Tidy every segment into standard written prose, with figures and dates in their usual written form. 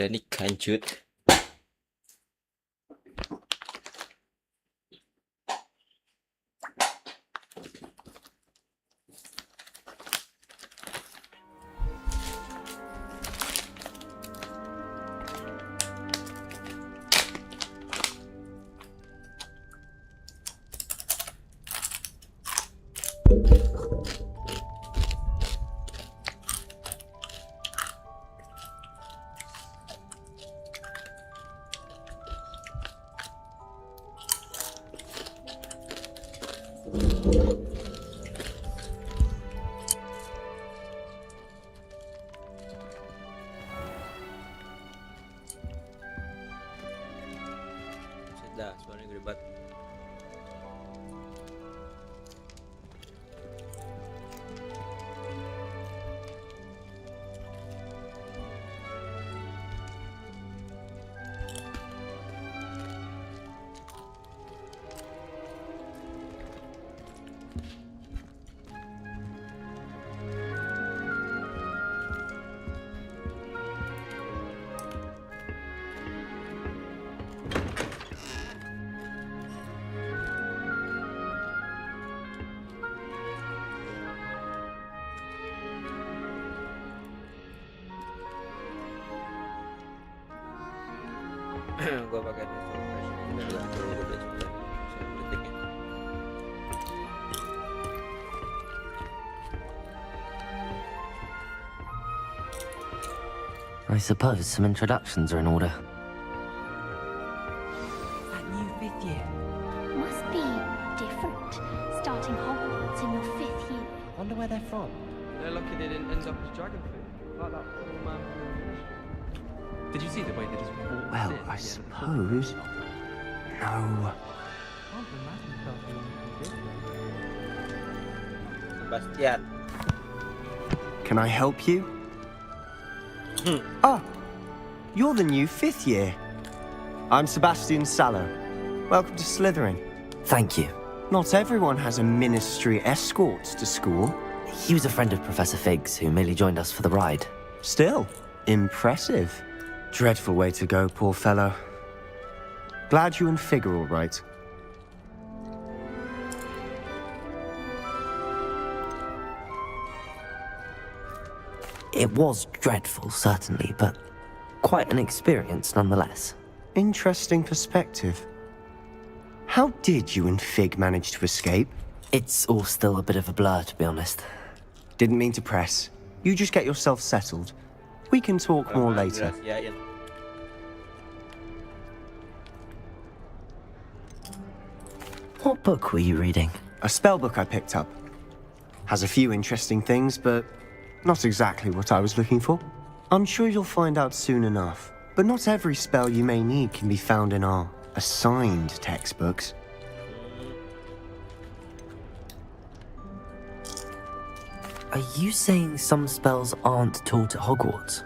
udah nih kancut. Sudah, suaranya gede banget. Gua pakai detiknya. I suppose some introductions are in order. That new fifth year. Must be different, starting Hogwarts in your 5th year. Wonder where they're from. They're lucky they didn't end up as dragon food. Like that poor man from the ministry. Did you see the way they just walked Well, in? I suppose. No. Can't imagine myself being Sebastian. Can I help you? Ah, you're the new 5th year. I'm Sebastian Sallow. Welcome to Slytherin. Thank you. Not everyone has a ministry escort to school. He was a friend of Professor Fig's who merely joined us for the ride. Still, impressive. Dreadful way to go, poor fellow. Glad you and Fig are all right. It was dreadful, certainly, but quite an experience nonetheless. Interesting perspective. How did you and Fig manage to escape? It's all still a bit of a blur, to be honest. Didn't mean to press. You just get yourself settled. We can talk more later. What book were you reading? A spellbook I picked up. Has a few interesting things, but not exactly what I was looking for. I'm sure you'll find out soon enough. But not every spell you may need can be found in our assigned textbooks. Are you saying some spells aren't taught at Hogwarts?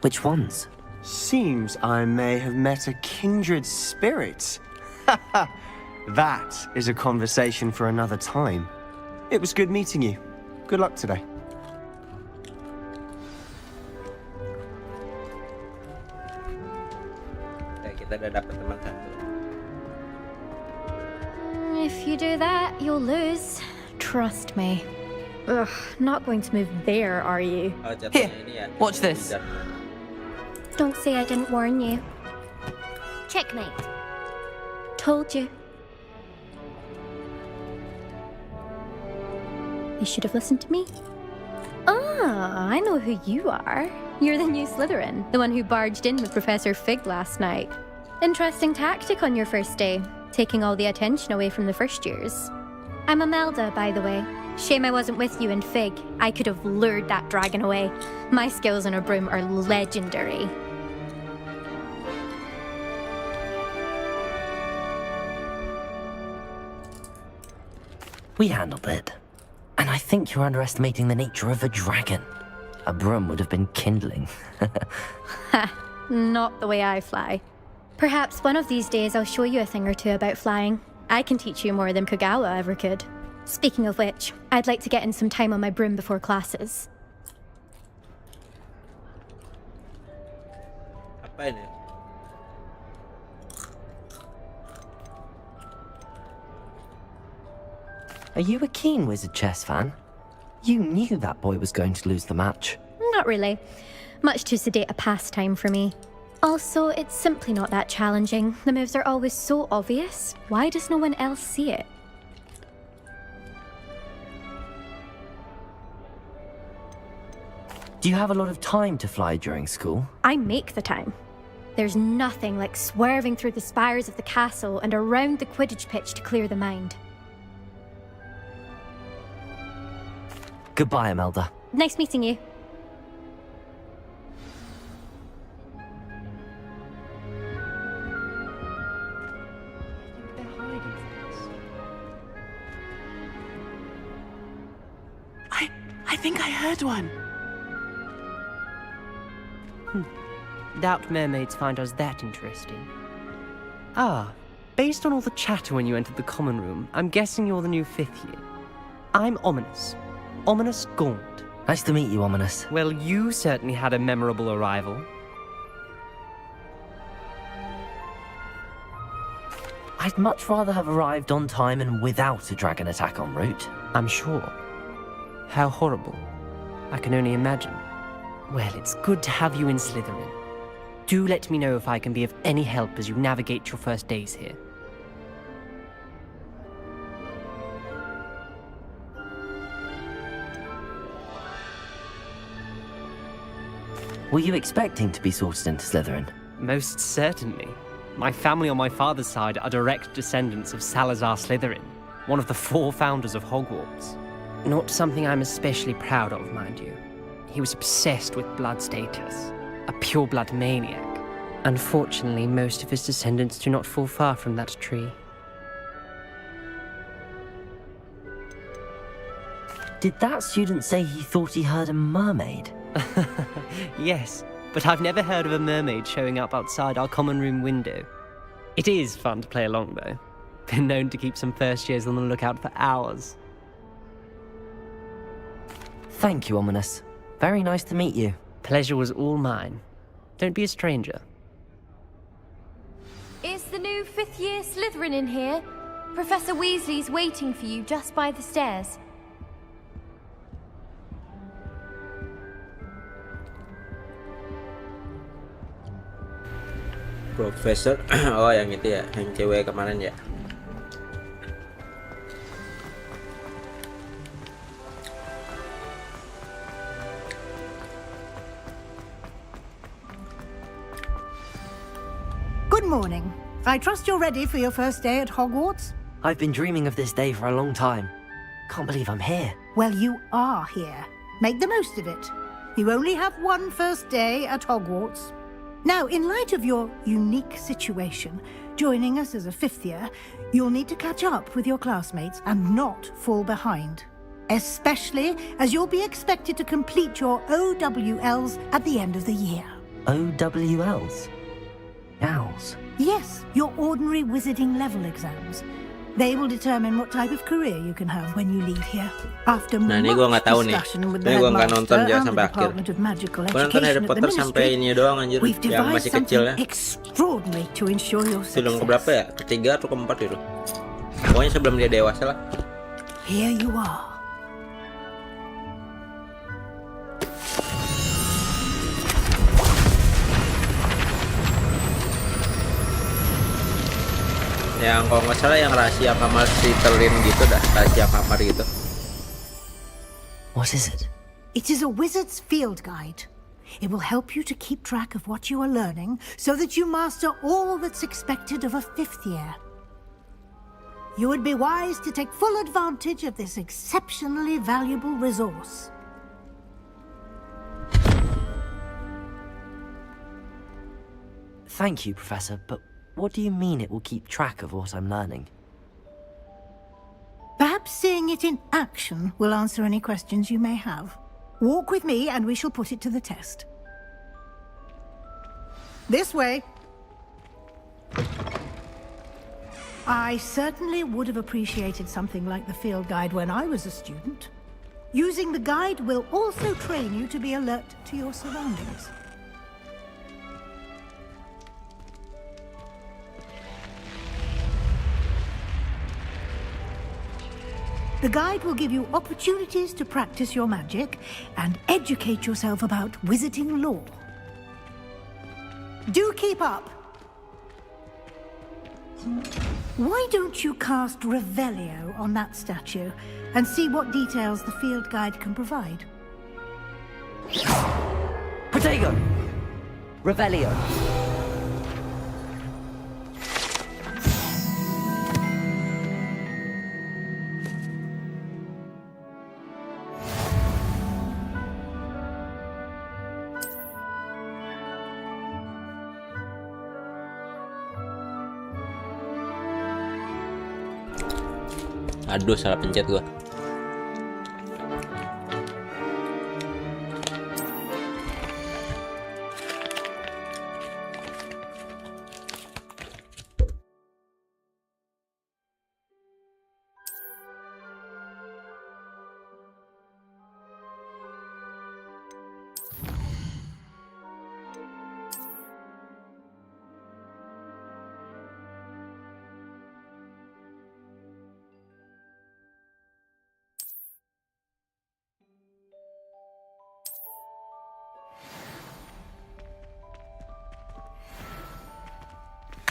Which ones? Seems I may have met a kindred spirit. That is a conversation for another time. It was good meeting you. Good luck today. Kita udah dapat teman satu. If you do that, you'll lose. Trust me. Ugh, not going to move there, are you? Oh, jatuhnya Here, ini ya. watch this. Don't say I didn't warn you. Checkmate. Told you. You should have listened to me. Ah, I know who you are. You're the new Slytherin, the one who barged in with Professor Fig last night. Interesting tactic on your first day, taking all the attention away from the first years. I'm Imelda, by the way. Shame I wasn't with you in Fig. I could have lured that dragon away. My skills on a broom are legendary. We handled it. And I think you're underestimating the nature of a dragon. A broom would have been kindling. Ha, not the way I fly. Perhaps one of these days I'll show you a thing or two about flying. I can teach you more than Kogawa ever could. Speaking of which, I'd like to get in some time on my broom before classes. Apa ini? Are you a keen Wizard chess fan? You knew that boy was going to lose the match. Not really. Much too sedate a pastime for me. Also, it's simply not that challenging. The moves are always so obvious. Why does no one else see it? Do you have a lot of time to fly during school? I make the time. There's nothing like swerving through the spires of the castle and around the Quidditch pitch to clear the mind. Goodbye, Imelda. Nice meeting you. They're hiding things. I think I heard one. Doubt mermaids find us that interesting. Ah, based on all the chatter when you entered the common room, I'm guessing you're the new 5th year. I'm Ominous. Ominous Gaunt. Nice to meet you, Ominous. Well, you certainly had a memorable arrival. I'd much rather have arrived on time and without a dragon attack en route. I'm sure. How horrible. I can only imagine. Well, it's good to have you in Slytherin. Do let me know if I can be of any help as you navigate your first days here. Were you expecting to be sorted into Slytherin? Most certainly. My family on my father's side are direct descendants of Salazar Slytherin, one of the 4 founders of Hogwarts. Not something I'm especially proud of, mind you. He was obsessed with blood status, a pure-blood maniac. Unfortunately, most of his descendants do not fall far from that tree. Did that student say he thought he heard a mermaid? Yes, but I've never heard of a mermaid showing up outside our common room window. It is fun to play along, though. Been known to keep some first years on the lookout for hours. Thank you, Ominous. Very nice to meet you. Pleasure was all mine. Don't be a stranger. Is the new 5th year Slytherin in here? Professor Weasley's waiting for you just by the stairs. Profesor, oh yang itu ya, yang cewek kemarin ya. Good morning. I trust you're ready for your first day at Hogwarts? I've been dreaming of this day for a long time. Can't believe I'm here. Well, you are here. Make the most of it. You only have one first day at Hogwarts. Now, in light of your unique situation, joining us as a 5th year, you'll need to catch up with your classmates and not fall behind. Especially as you'll be expected to complete your OWLs at the end of the year. OWLs? Owls? Yes, your ordinary wizarding level exams. They will determine what type of career you can have when you leave here. After Nah, ini gue nggak tahu nih. Ini gue nggak nonton jangan sampai akhir. Gue nonton Harry Potter sampai ini doang anjir, yang masih kecil ya. Film keberapa ya? Ketiga atau keempat itu? Pokoknya sebelum dia dewasa lah. Here you are. Yang kalau nggak salah yang rahasia kamar Slytherin gitu dah, rahasia kamar gitu. What is it? It is a wizard's field guide. It will help you to keep track of what you are learning so that you master all that's expected of a 5th year. You would be wise to take full advantage of this exceptionally valuable resource. Thank you, Professor, but what do you mean it will keep track of what I'm learning? Perhaps seeing it in action will answer any questions you may have. Walk with me and we shall put it to the test. This way. I certainly would have appreciated something like the field guide when I was a student. Using the guide will also train you to be alert to your surroundings. The guide will give you opportunities to practice your magic and educate yourself about wizarding lore. Do keep up. Why don't you cast Revelio on that statue and see what details the field guide can provide? Protego! Revelio! Aduh, salah pencet gua.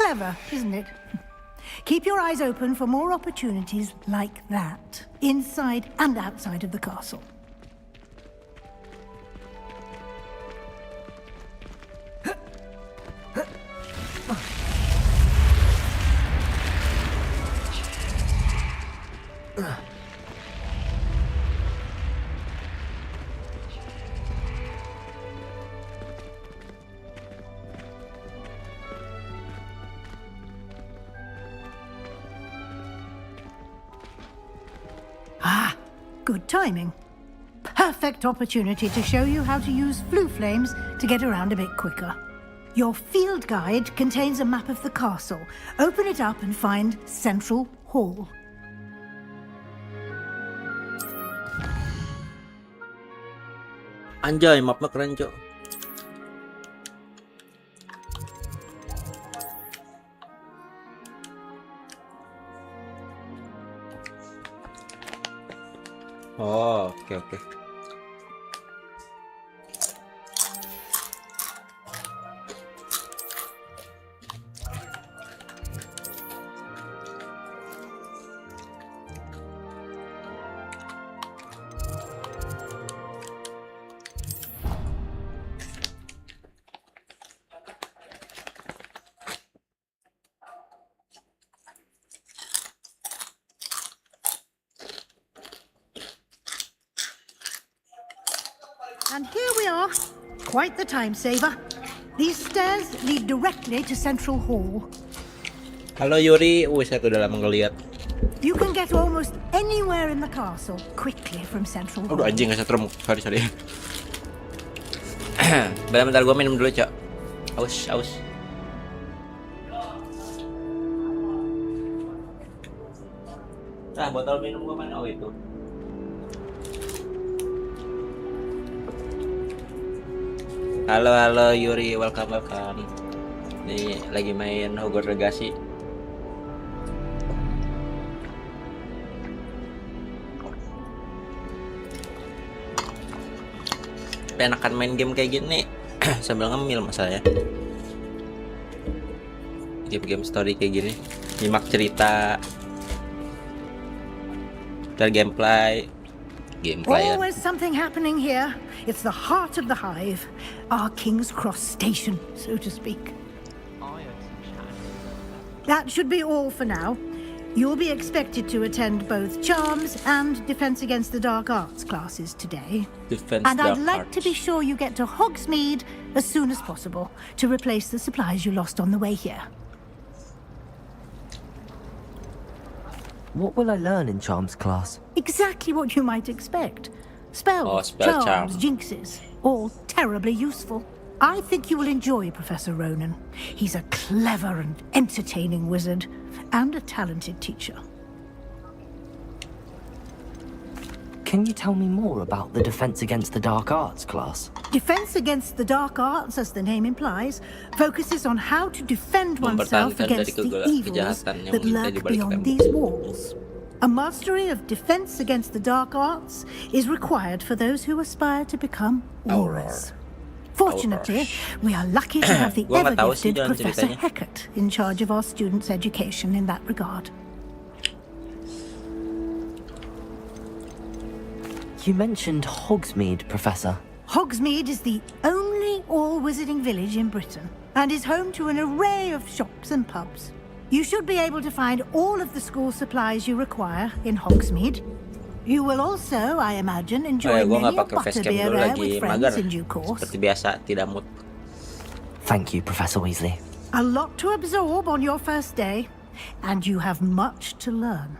Clever, isn't it? Keep your eyes open for more opportunities like that, inside and outside of the castle. Good timing. Perfect opportunity to show you how to use flue flames to get around a bit quicker. Your field guide contains a map of the castle. Open it up and find Central Hall. Anjay, mapnya keren, Cok. Oh, oke. And here we are. Quite the time saver. These stairs lead directly to Central Hall. Halo Yuri, saya udah lama ngeliat. You can get almost anywhere in the castle quickly from Central Hall. Aduh anjing, nggak setrum. Sorry. Bentar gue minum dulu, Cok. Aus. Nah, botol minum gue mana? Oh, itu. Halo Yuri, welcome. Nih lagi main Hogwarts Legacy. Enakan main game kayak gini sambil ngemil masalahnya. Game story kayak gini, nyimak cerita, dan gameplay. Always something happening here. It's the heart of the hive, our King's Cross station, so to speak. That should be all for now. You'll be expected to attend both Charms and Defense Against the Dark Arts classes today. And I'd like to be sure you get to Hogsmeade as soon as possible to replace the supplies you lost on the way here. What will I learn in Charms class? Exactly what you might expect. Spells, charms, jinxes, all terribly useful. I think you will enjoy Professor Ronan. He's a clever and entertaining wizard, and a talented teacher. Can you tell me more about the Defense Against the Dark Arts class? Defense Against the Dark Arts, as the name implies, focuses on how to defend oneself against the evils that lurk beyond these walls. A mastery of defense against the dark arts is required for those who aspire to become aurors. Fortunately, we are lucky to have the ever-gifted Professor Hecat in charge of our students' education in that regard. You mentioned Hogsmeade, Professor. Hogsmeade is the only all-wizarding village in Britain and is home to an array of shops and pubs. You should be able to find all of the school supplies you require in Hogsmeade. You will also, I imagine, enjoy many a butterbeer ale with friends in due course. Seperti biasa, tidak mood. Thank you, Professor Weasley. A lot to absorb on your first day, and you have much to learn.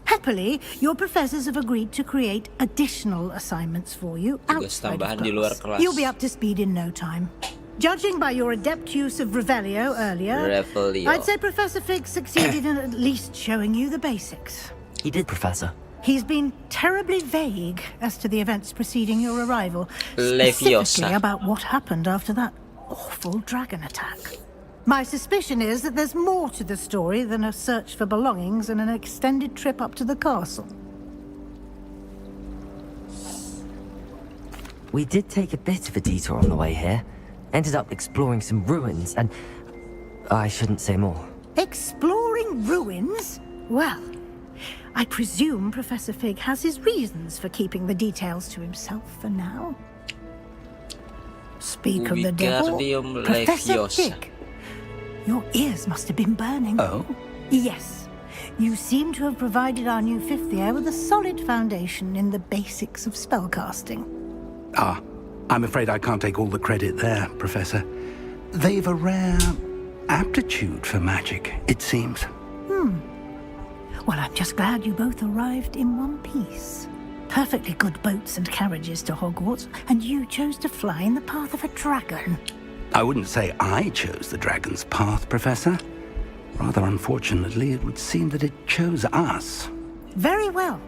Happily, your professors have agreed to create additional assignments for you outside of class. You'll be up to speed in no time. Judging by your adept use of Revelio earlier, I'd say Professor Fig succeeded in at least showing you the basics. He did, Professor. He's been terribly vague as to the events preceding your arrival, specifically about what happened after that awful dragon attack. My suspicion is that there's more to the story than a search for belongings and an extended trip up to the castle. We did take a bit of a detour on the way here. Ended up exploring some ruins and... I shouldn't say more. Exploring ruins? Well, I presume Professor Fig has his reasons for keeping the details to himself for now. Speak of the devil, Professor Fig. Your ears must have been burning. Oh? Yes. You seem to have provided our new fifth year with a solid foundation in the basics of spellcasting. Ah, I'm afraid I can't take all the credit there, Professor. They've a rare aptitude for magic, it seems. Well, I'm just glad you both arrived in one piece. Perfectly good boats and carriages to Hogwarts, and you chose to fly in the path of a dragon. I wouldn't say I chose the dragon's path, Professor. Rather unfortunately, it would seem that it chose us. Very well.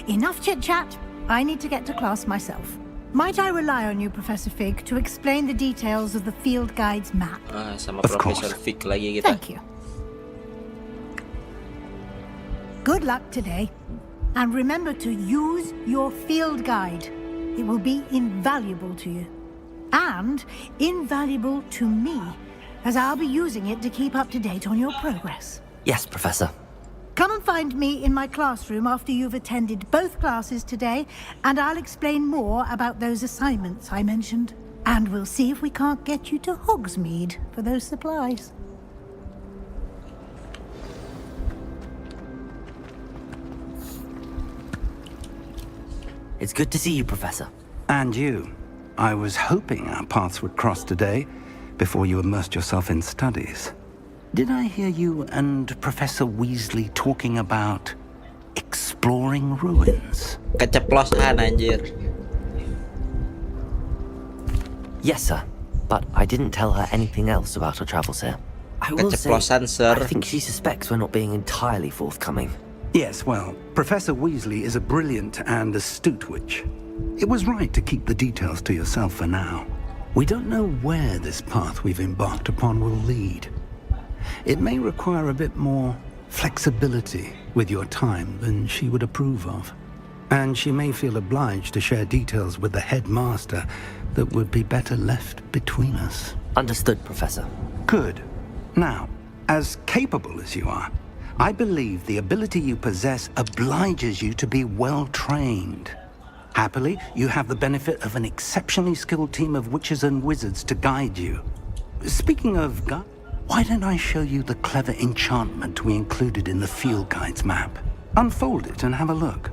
Enough chit-chat. I need to get to class myself. Might I rely on you, Professor Fig, to explain the details of the field guide's map? Sama Of Professor course. Fig lagi kita. Thank you. Good luck today. And remember to use your field guide. It will be invaluable to you. And invaluable to me, as I'll be using it to keep up to date on your progress. Yes, Professor. Come and find me in my classroom after you've attended both classes today, and I'll explain more about those assignments I mentioned. And we'll see if we can't get you to Hogsmeade for those supplies. It's good to see you, Professor. And you. I was hoping our paths would cross today, before you immersed yourself in studies. Did I hear you and Professor Weasley talking about exploring ruins? Keceplosan anjir. Yes, sir. But I didn't tell her anything else about our travels here. I will say, Keceplosan, sir. I think she suspects we're not being entirely forthcoming. Yes, well, Professor Weasley is a brilliant and astute witch. It was right to keep the details to yourself for now. We don't know where this path we've embarked upon will lead. It may require a bit more flexibility with your time than she would approve of. And she may feel obliged to share details with the headmaster that would be better left between us. Understood, Professor. Good. Now, as capable as you are, I believe the ability you possess obliges you to be well trained. Happily, you have the benefit of an exceptionally skilled team of witches and wizards to guide you. Speaking of why don't I show you the clever enchantment we included in the field guide's map? Unfold it and have a look.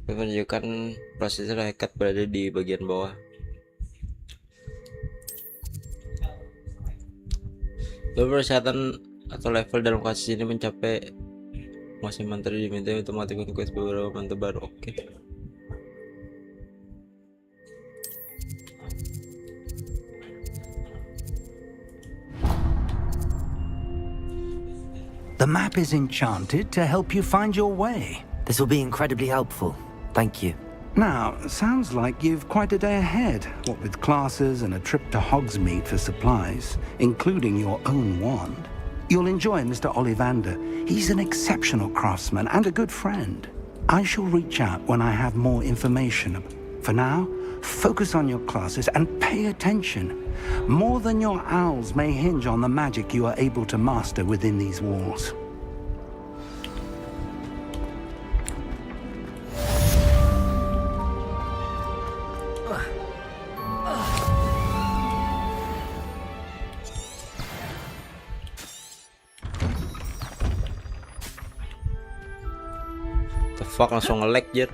Menunjukkan prosesor Hecat berada di bagian bawah. Level persyaratan atau level dalam kasus ini mencapai masih menteri diminta untuk mengaktifkan quest beberapa mantel baru. Oke. The map is enchanted to help you find your way. This will be incredibly helpful. Thank you. Now, sounds like you've quite a day ahead, what with classes and a trip to Hogsmeade for supplies, including your own wand. You'll enjoy Mr. Ollivander. He's an exceptional craftsman and a good friend. I shall reach out when I have more information. For now, focus on your classes and pay attention. More than your owls may hinge on the magic you are able to master within these walls. The fuck, langsung nge-lag jet.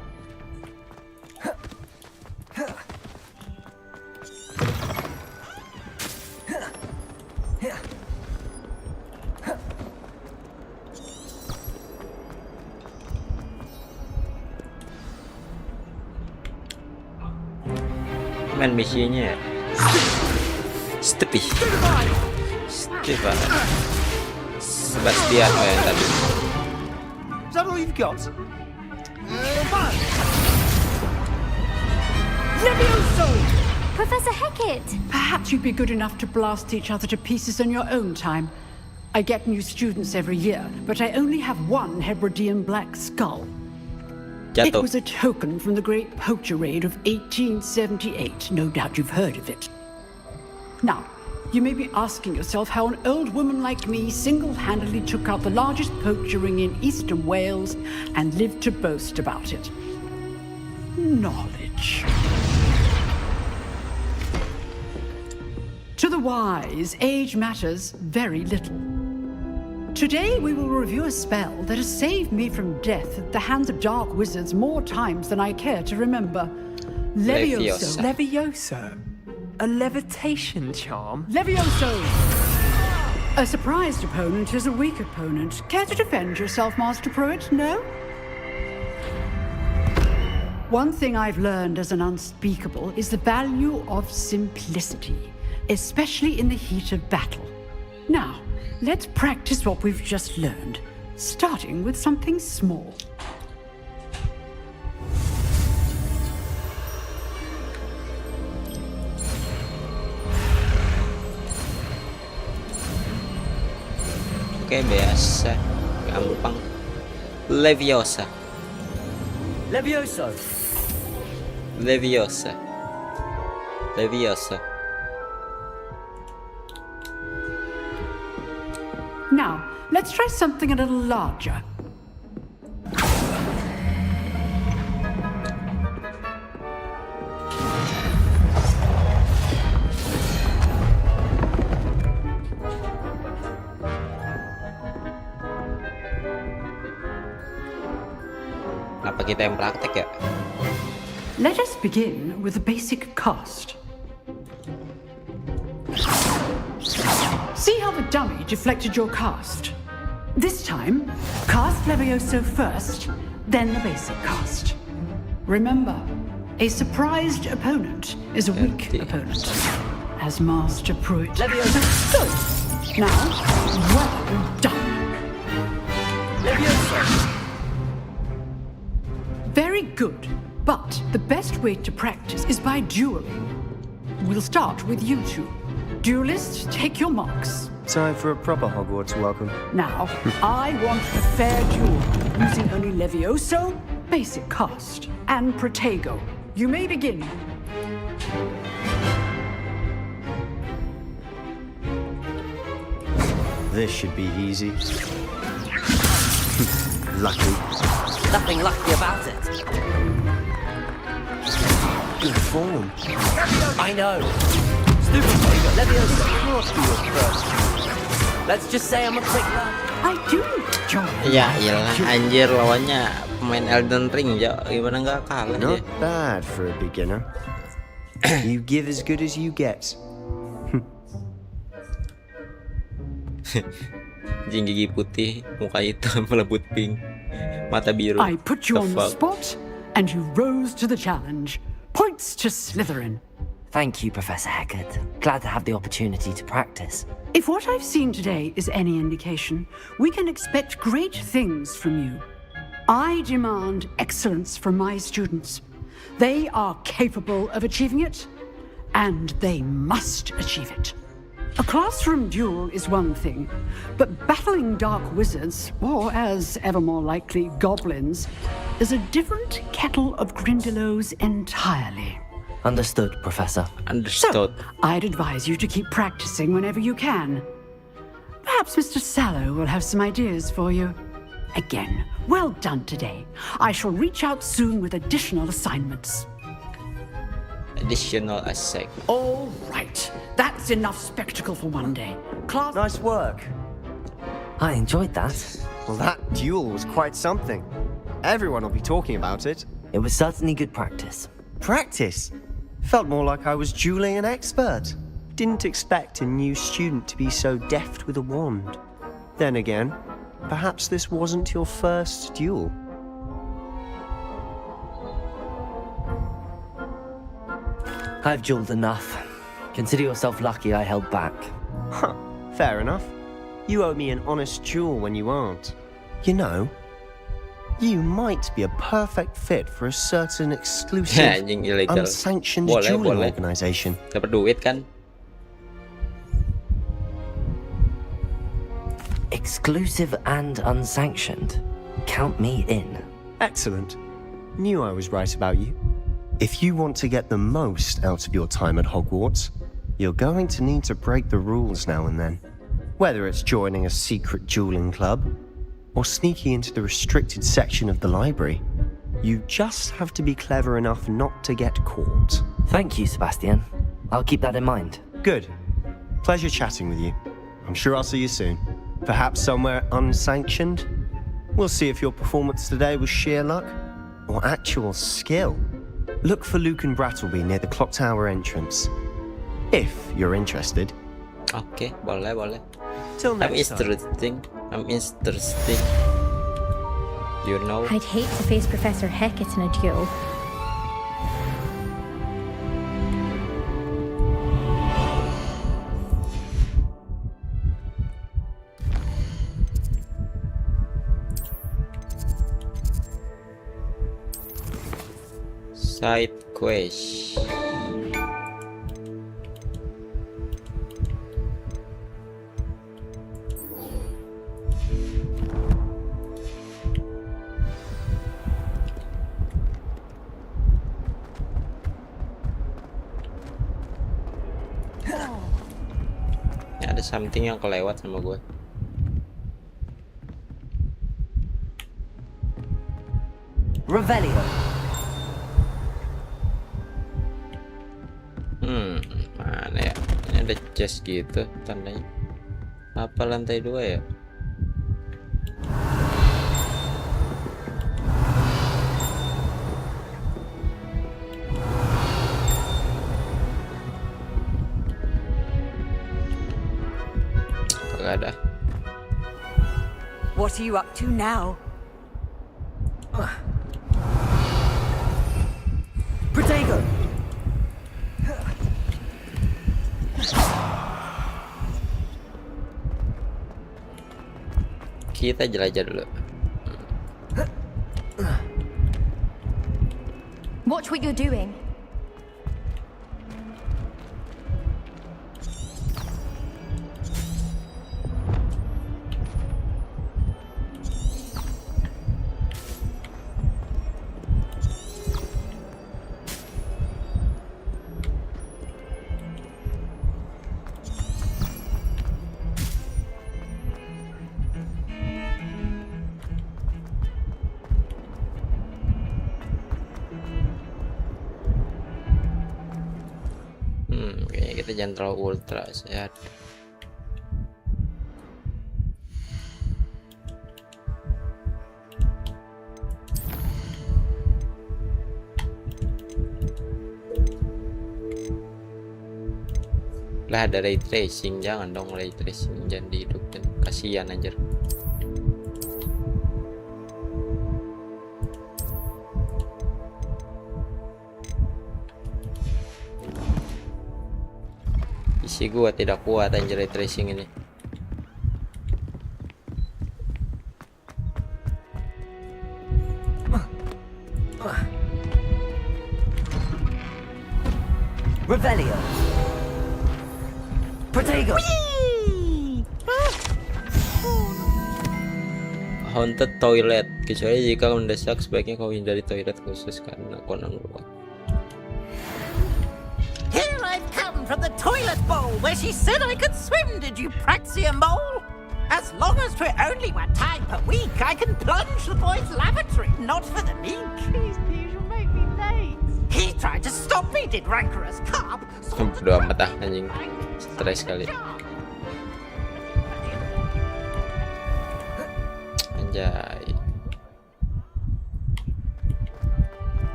Men misinya ya. Stupid. Sebastian yang tadi. Is that all you've got? Levioso! Professor Hecat! Perhaps you'd be good enough to blast each other to pieces in your own time. I get new students every year, but I only have one Hebridean black skull. It was a token from the Great Poacher Raid of 1878. No doubt you've heard of it. Now, you may be asking yourself how an old woman like me single-handedly took out the largest poacher ring in eastern Wales and lived to boast about it. Knowledge. To the wise, age matters very little. Today we will review a spell that has saved me from death at the hands of dark wizards more times than I care to remember. Levioso. Levioso? A levitation charm? Levioso! A surprised opponent is a weak opponent. Care to defend yourself, Master Pruitt? No? One thing I've learned as an unspeakable is the value of simplicity, especially in the heat of battle. Now, let's practice what we've just learned, starting with something small. Oke, biasa, gampang. Leviosa. Levioso. Leviosa. Leviosa. Now, let's try something a little larger. Apa kita yang praktek ya? Let us begin with the basic cast. See how the dummy deflected your cast? This time, cast Levioso first, then the basic cast. Remember, a surprised opponent is a weak opponent. As Master Pruitt. Levioso! Good. Now, well done. Levioso! Very good. But the best way to practice is by dueling. We'll start with you two. Duelists, take your marks. Time for a proper Hogwarts welcome. Now, I want a fair duel, using only Levioso, basic cast, and Protego. You may begin. This should be easy. Lucky. Nothing lucky about it. Good form. I know. Stupid Protego. Levioso must be your first. Let's just say I'm a quick learner. I do, John. Ya iyalah, anjir lawannya pemain Elden Ring ya. Gimana nggak kalah ya? Not bad for a beginner. You give as good as you get. Jing gigi putih, muka hitam, pelebut pink, mata biru. I put you on the spot, and you rose to the challenge. Points to Slytherin. Thank you, Professor Hecat. Glad to have the opportunity to practice. If what I've seen today is any indication, we can expect great things from you. I demand excellence from my students. They are capable of achieving it, and they must achieve it. A classroom duel is one thing, but battling dark wizards, or as ever more likely, goblins, is a different kettle of Grindylows entirely. Understood, Professor. Understood. So, I'd advise you to keep practicing whenever you can. Perhaps Mr. Sallow will have some ideas for you. Again, well done today. I shall reach out soon with additional assignments. Additional asset. All right. That's enough spectacle for one day. Class... Nice work. I enjoyed that. Well, that duel was quite something. Everyone will be talking about it. It was certainly good practice. Practice? Felt more like I was dueling an expert. Didn't expect a new student to be so deft with a wand. Then again, perhaps this wasn't your first duel. I've dueled enough. Consider yourself lucky I held back. Huh, fair enough. You owe me an honest duel when you aren't. You know, you might be a perfect fit for a certain exclusive, Anjing ilegal. unsanctioned Boleh, dueling boleh. organization. Dapat duit kan? Exclusive and unsanctioned. Count me in. Excellent. Knew I was right about you. If you want to get the most out of your time at Hogwarts, you're going to need to break the rules now and then. Whether it's joining a secret dueling club, or sneaking into the restricted section of the library, you just have to be clever enough not to get caught. Thank you, Sebastian. I'll keep that in mind. Good. Pleasure chatting with you. I'm sure I'll see you soon. Perhaps somewhere unsanctioned? We'll see if your performance today was sheer luck or actual skill. Look for Luke and Brattleby near the clock tower entrance. If you're interested. Oke, boleh. Till I'm next time. interesting. You know. I'd hate to face Professor Hecat in a duel. Side quest. Ya, ada something yang kelewat sama gue. Revelio. Mana ya? Ini ada chest gitu tandanya. Apa lantai 2 ya? Gak ada. What are you up to now? Protego! Kita jelajah dulu. Watch what you're doing. Kayaknya kita jangan terlalu ultra sehat. Lah ada ray tracing, jangan dong ray tracing, jangan dihidupin, kasihan anjir. Isi gua tidak kuat anjir ray tracing ini. Revelio. Protego. Haunted toilet. Kecuali jika mendesak, sebaiknya kau hindari toilet khusus karena konon luar. Here I've come from the toilet bowl where she said I could swim, did you praxia mole? As long as for only one time per week, I can plunge the boys' lavatory, not for the meek. Please, you'll make me late. He tried to stop me, did rancorous carp. Bodo amat ah, anjing. Stres kali. Anjay.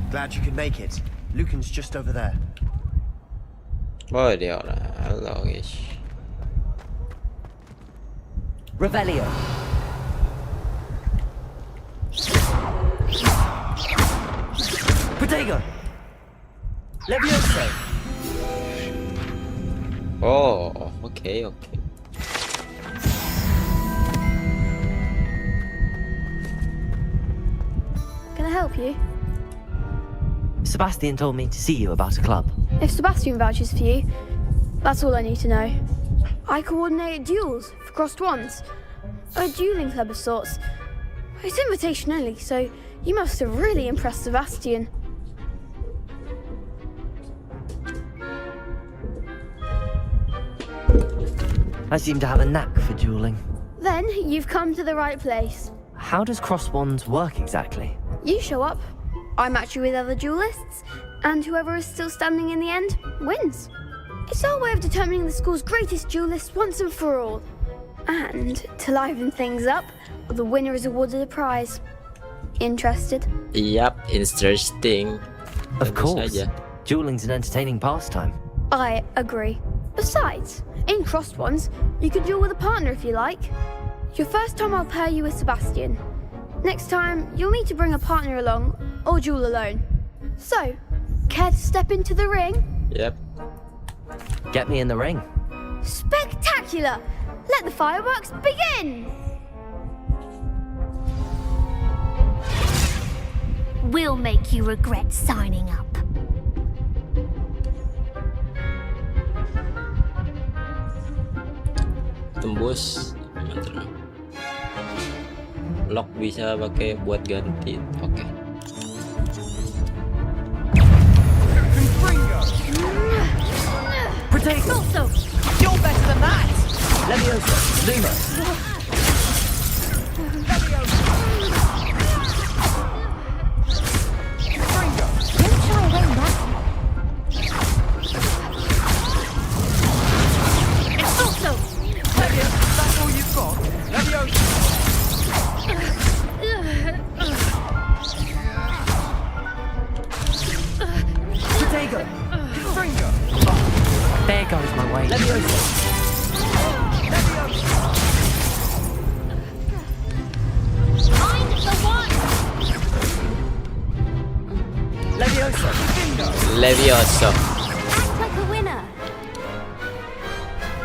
Glad you could make it. Lucan's just over there. Oh, dia orang logis. Revelio. Protego. Levioso. Oh, okay. Can I help you? Sebastian told me to see you about a club. If Sebastian vouches for you, that's all I need to know. I coordinate duels for crossed wands. A dueling club of sorts. It's invitation only, so you must have really impressed Sebastian. I seem to have a knack for dueling. Then you've come to the right place. How does cross wands work exactly? You show up, I match you with other duelists, and whoever is still standing in the end wins. It's our way of determining the school's greatest duelist once and for all. And to liven things up, the winner is awarded a prize. Interested? Yep, interesting. Of course. Dueling's an entertaining pastime. I agree. Besides, in crossed ones, you can duel with a partner if you like. Your first time I'll pair you with Sebastian. Next time, you'll need to bring a partner along, or duel alone. So, care to step into the ring? Yep. Get me in the ring. Spectacular! Let the fireworks begin! We'll make you regret signing up. Tembus. Lock bisa pakai buat ganti. Oke. Protego. You're better than that! Leviosa. Luma. That's all you've got? Leviosa! Protego. Finger! There goes my way. Leviosa. Find the one! Leviosa. Levioso. Act like a winner.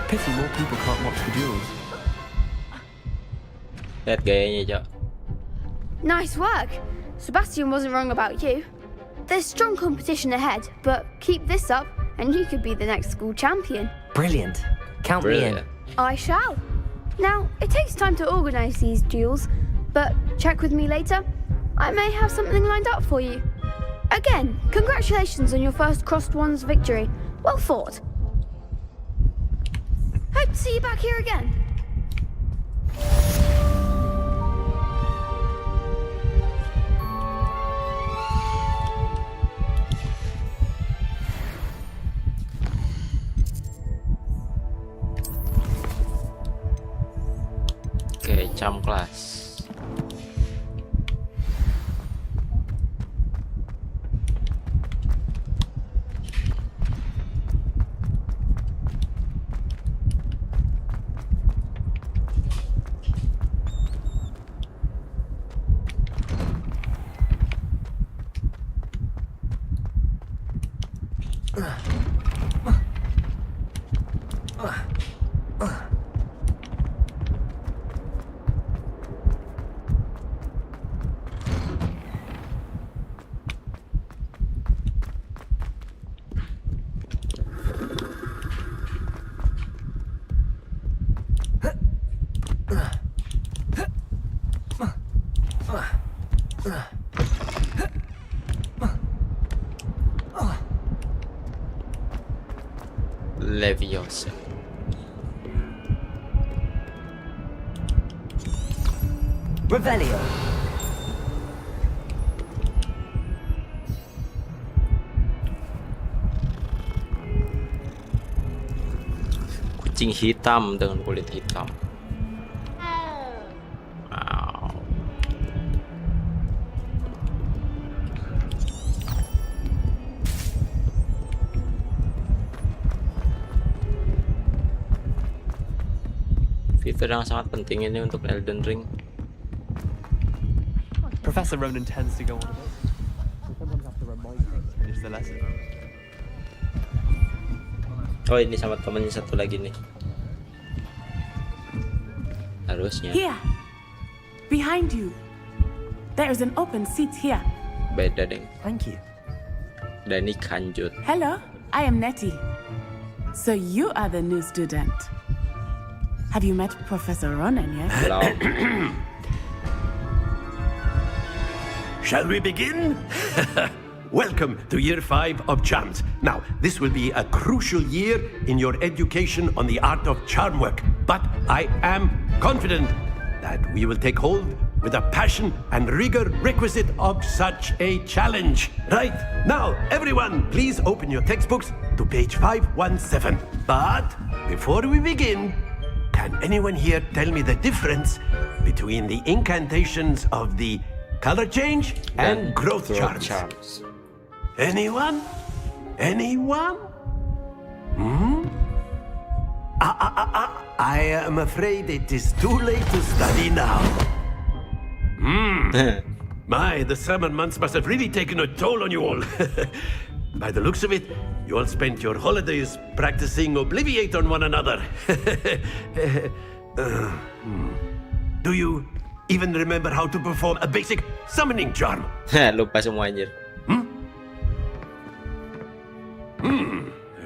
Pity more people can't watch the duels. Lihat gayanya, Cok. Nice work. Sebastian wasn't wrong about you. There's strong competition ahead, but keep this up and you could be the next school champion. Brilliant. Count me in. I shall. Now, it takes time to organise these duels, but check with me later. I may have something lined up for you. Again, congratulations on your first crossed wands victory. Well fought. Hope to see you back here again. Oke, jam kelas. Leviosa. Revelio. Kucing hitam dengan kulit hitam. Wow. Fitur yang sangat penting ini untuk Elden Ring. Professor Ronan tends to go on a bit. Sometimes have to remind him to finish the lesson. Oh, ini sama temennya satu lagi nih. Harusnya. Here, behind you. There is an open seat here. Beda deng. Thank you. Dan ini kanjut. Hello, I am Nettie. So you are the new student. Have you met Professor Ronan yet? Belum. Shall we begin? Welcome to year 5 of charms. Now, this will be a crucial year in your education on the art of charm work. But I am confident that we will take hold with the passion and rigor requisite of such a challenge. Right, now, everyone, please open your textbooks to page 517. But before we begin, can anyone here tell me the difference between the incantations of the color change and growth charms? Anyone? Anyone? I am afraid it is too late to study now. My, the summer months must have really taken a toll on you all. By the looks of it, you all spent your holidays practicing Obliviate on one another. Do you even remember how to perform a basic summoning charm? Lupa semua anjir.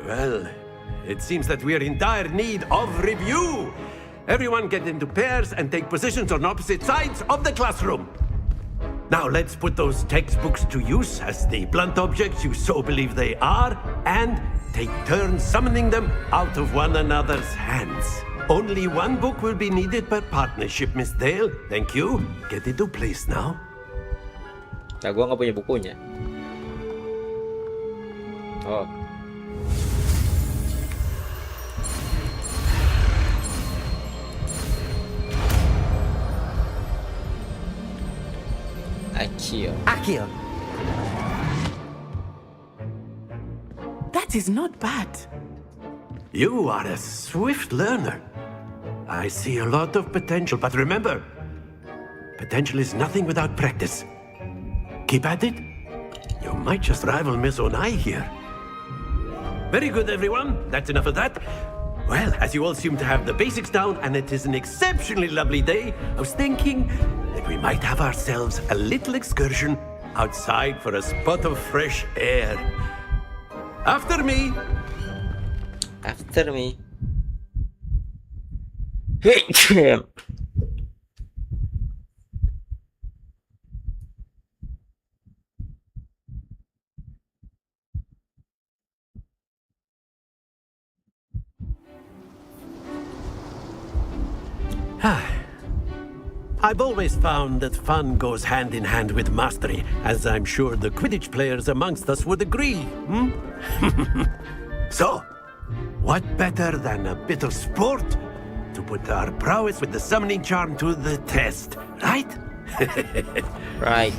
Well, it seems that we are in dire need of review. Everyone get into pairs and take positions on opposite sides of the classroom. Now let's put those textbooks to use as the blunt objects you so believe they are, and take turns summoning them out of one another's hands. Only one book will be needed per partnership, Miss Dale. Thank you. Get into place now. Nah, gua nggak punya bukunya. Oh. Accio. That is not bad. You are a swift learner. I see a lot of potential, but remember, potential is nothing without practice. Keep at it. You might just rival Miss Onai here. Very good, everyone. That's enough of that. Well, as you all seem to have the basics down, and it is an exceptionally lovely day, I was thinking that we might have ourselves a little excursion outside for a spot of fresh air. After me. After me. I've always found that fun goes hand in hand with mastery, as I'm sure the Quidditch players amongst us would agree. So, what better than a bit of sport to put our prowess with the summoning charm to the test, right? Right.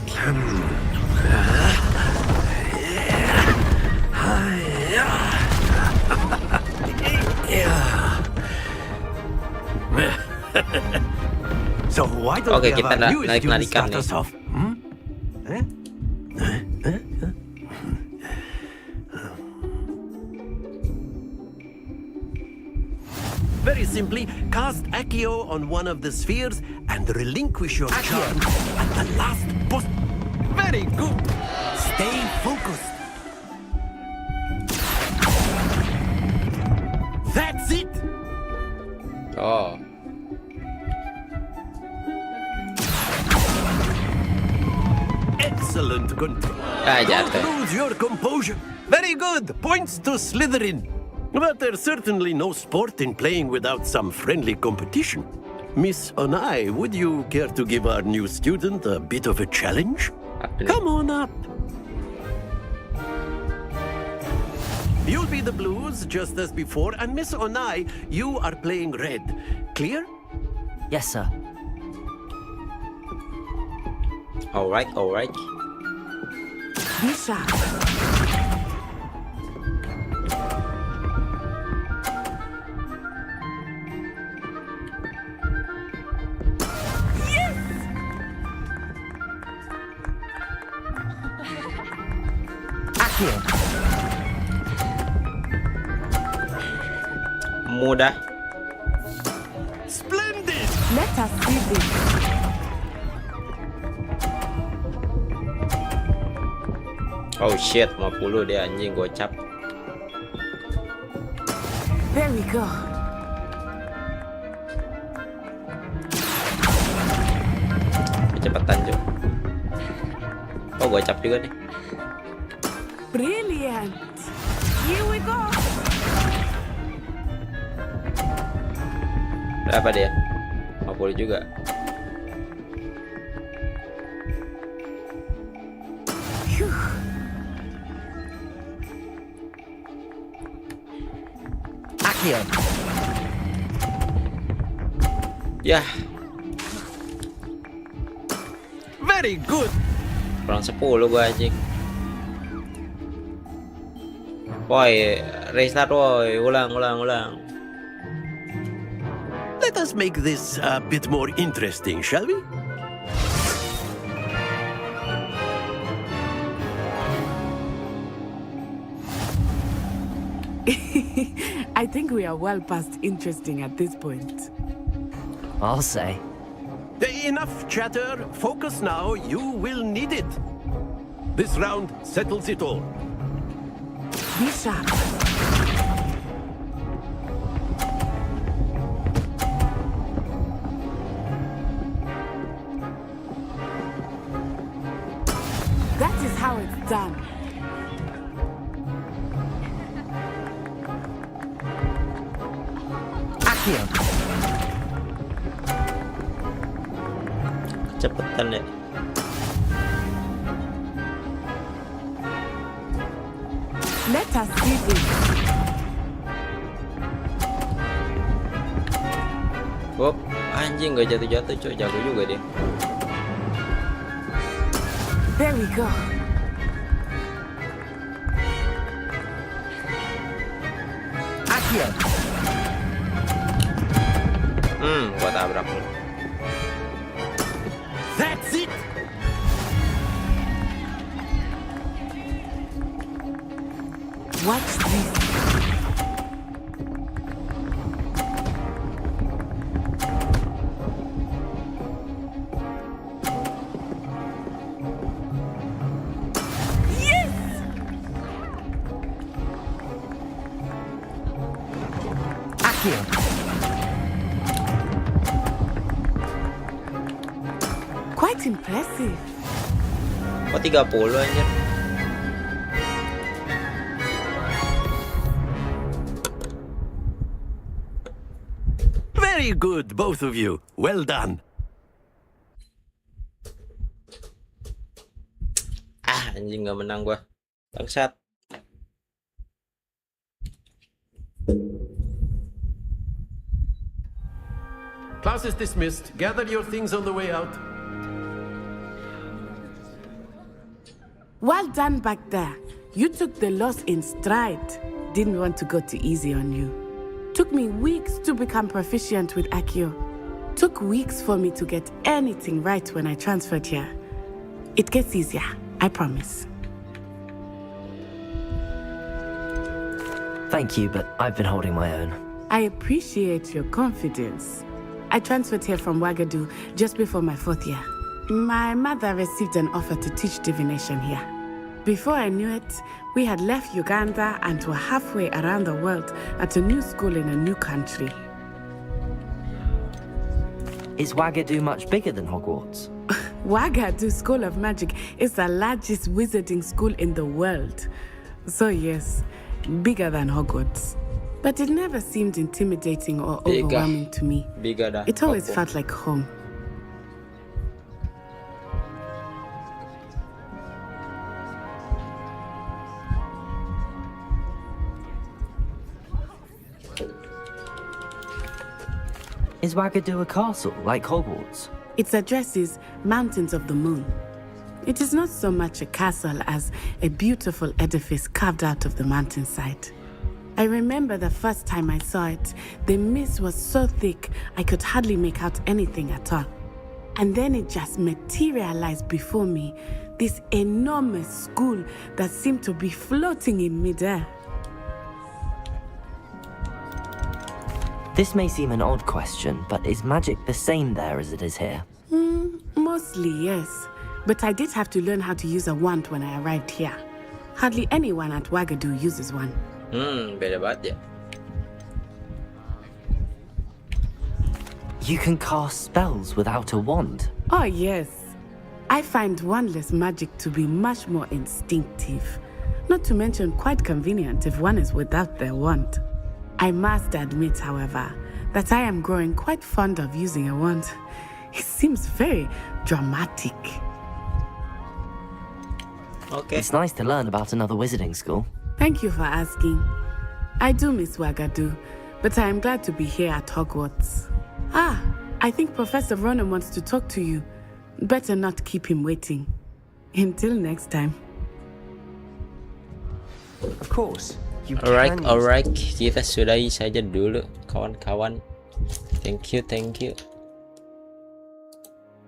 So why don't we have our new students start us off? Very simply, cast Accio on one of the spheres and relinquish your charm at the last boss. Very good. Stay focused. That's it. Oh. Excellent control. Don't lose your composure. Very good. Points to Slytherin. But there's certainly no sport in playing without some friendly competition. Miss Onai, would you care to give our new student a bit of a challenge? Come on up. You'll be the blues, just as before, and Miss Onai, you are playing red. Clear? Yes, sir. All right. Be sharp. Mudah. Splendid! Let us see this. Oh shit, 50 dia anjing gocap. There we go. Kecepatan Jo. Oh gocap juga nih. Brilliant. Here we go. Berapa dia? 50 juga. Akio. Yah. Very good. Kurang 10 gua anjing. Woi, restart woi, ulang. Let us make this a bit more interesting, shall we? I think we are well past interesting at this point. I'll say. Enough chatter. Focus now. You will need it. This round settles it all. Be sharp. That is how it's done. Akio. Cepetan ya. Let us see this. Oh, anjing gak jatuh-jatuh, cok. Jago juga dia. There we go. Akio. Gua tabrak lu. That's it. Watch this. Yes! Akio. Quite impressive. Kok 30 anjir? Very good, both of you. Well done. Anjing gak menang gua. Bangsat. Class is dismissed. Gather your things on the way out. Well done back there. You took the loss in stride. Didn't want to go too easy on you. Took me weeks to become proficient with Akio. Took weeks for me to get anything right when I transferred here. It gets easier, I promise. Thank you, but I've been holding my own. I appreciate your confidence. I transferred here from Wagadu just before my 4th year. My mother received an offer to teach divination here. Before I knew it, we had left Uganda and were halfway around the world at a new school in a new country. Is Wagadu much bigger than Hogwarts? Wagadu School of Magic is the largest wizarding school in the world. So yes, bigger than Hogwarts. But it never seemed intimidating or overwhelming to me. It always felt like home. Is Wagadu a castle, like Hogwarts? Its address is Mountains of the Moon. It is not so much a castle as a beautiful edifice carved out of the mountainside. I remember the first time I saw it, the mist was so thick I could hardly make out anything at all. And then it just materialized before me, this enormous school that seemed to be floating in midair. This may seem an odd question, but is magic the same there as it is here? Mostly, yes. But I did have to learn how to use a wand when I arrived here. Hardly anyone at Wagadu uses one. Beda banget ya. You can cast spells without a wand? Oh, yes. I find wandless magic to be much more instinctive. Not to mention quite convenient if one is without their wand. I must admit, however, that I am growing quite fond of using a wand. It seems very dramatic. Okay. It's nice to learn about another wizarding school. Thank you for asking. I do miss Wagadu, but I am glad to be here at Hogwarts. I think Professor Ronan wants to talk to you. Better not keep him waiting. Until next time. Of course. Alright, kita sudahi saja dulu kawan-kawan. Thank you.